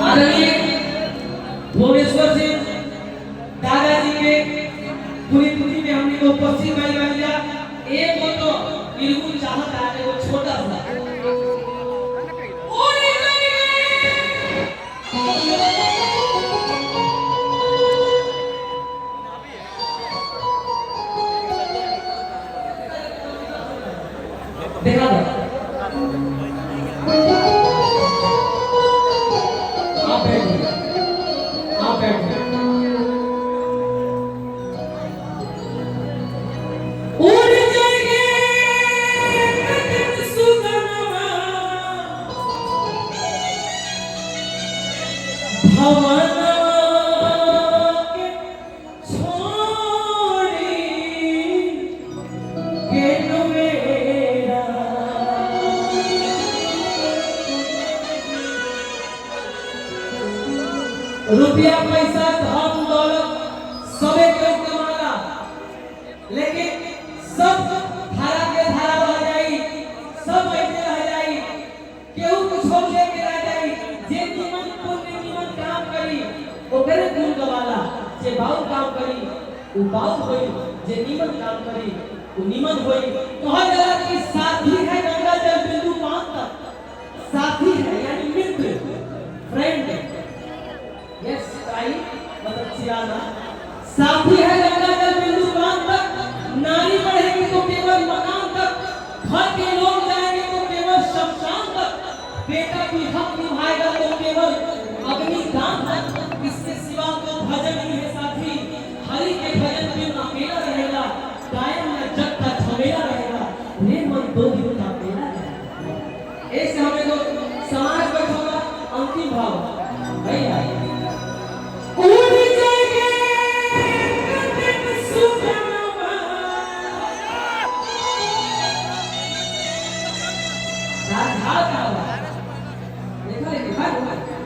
आदरणीय भुवनेश्वर सिंह दादाजी के पूरी पूरी में हमने को उपस्थित भाई बनिया एक वो तो बिल्कुल चाहत आने वो छोटा सा देखा था आप बैठिए आप बैठिए उड़ जाएंगे सुगनमा भवना के छोड़ी के नुमेरा रुपया पैसा धन दौलत सबे केहू कमाला लेकिन सब धारा के धारा रह जाई सब ऐसे रह जाई केहू कुछ छोड़ लेके रह जाई जे निमन पुण्य निमन काम करी ओकरे गुण गवाला जे बाउल काम करी उ बाउल होई जे निमन काम करी उ निमन होई कहा जाला कि साथी है गंगा जल बिंदु पान तक साथी है यानी मित्र फ्रेंड यस आई मतलब चिराना साथी है गंगा जल बिंदु पान तक नारी बढ़ेगी तो केवल मकान तक घर के लोग जाएंगे तो केवल शमशान तक बेटा भी हक निभाएगा तो केवल अग्निदान तक इसके सिवा तो भजन ही है साथी हरि के भजन में अकेला रहेगा कायम में जग का झमेला रहेगा रे मन दो दिन का मेला रहेगा ऐसे हमें तो समाज बैठा होगा अंतिम भाव भाई भाई उड़ जाएंगे कदम सुगनमा राधा का देखा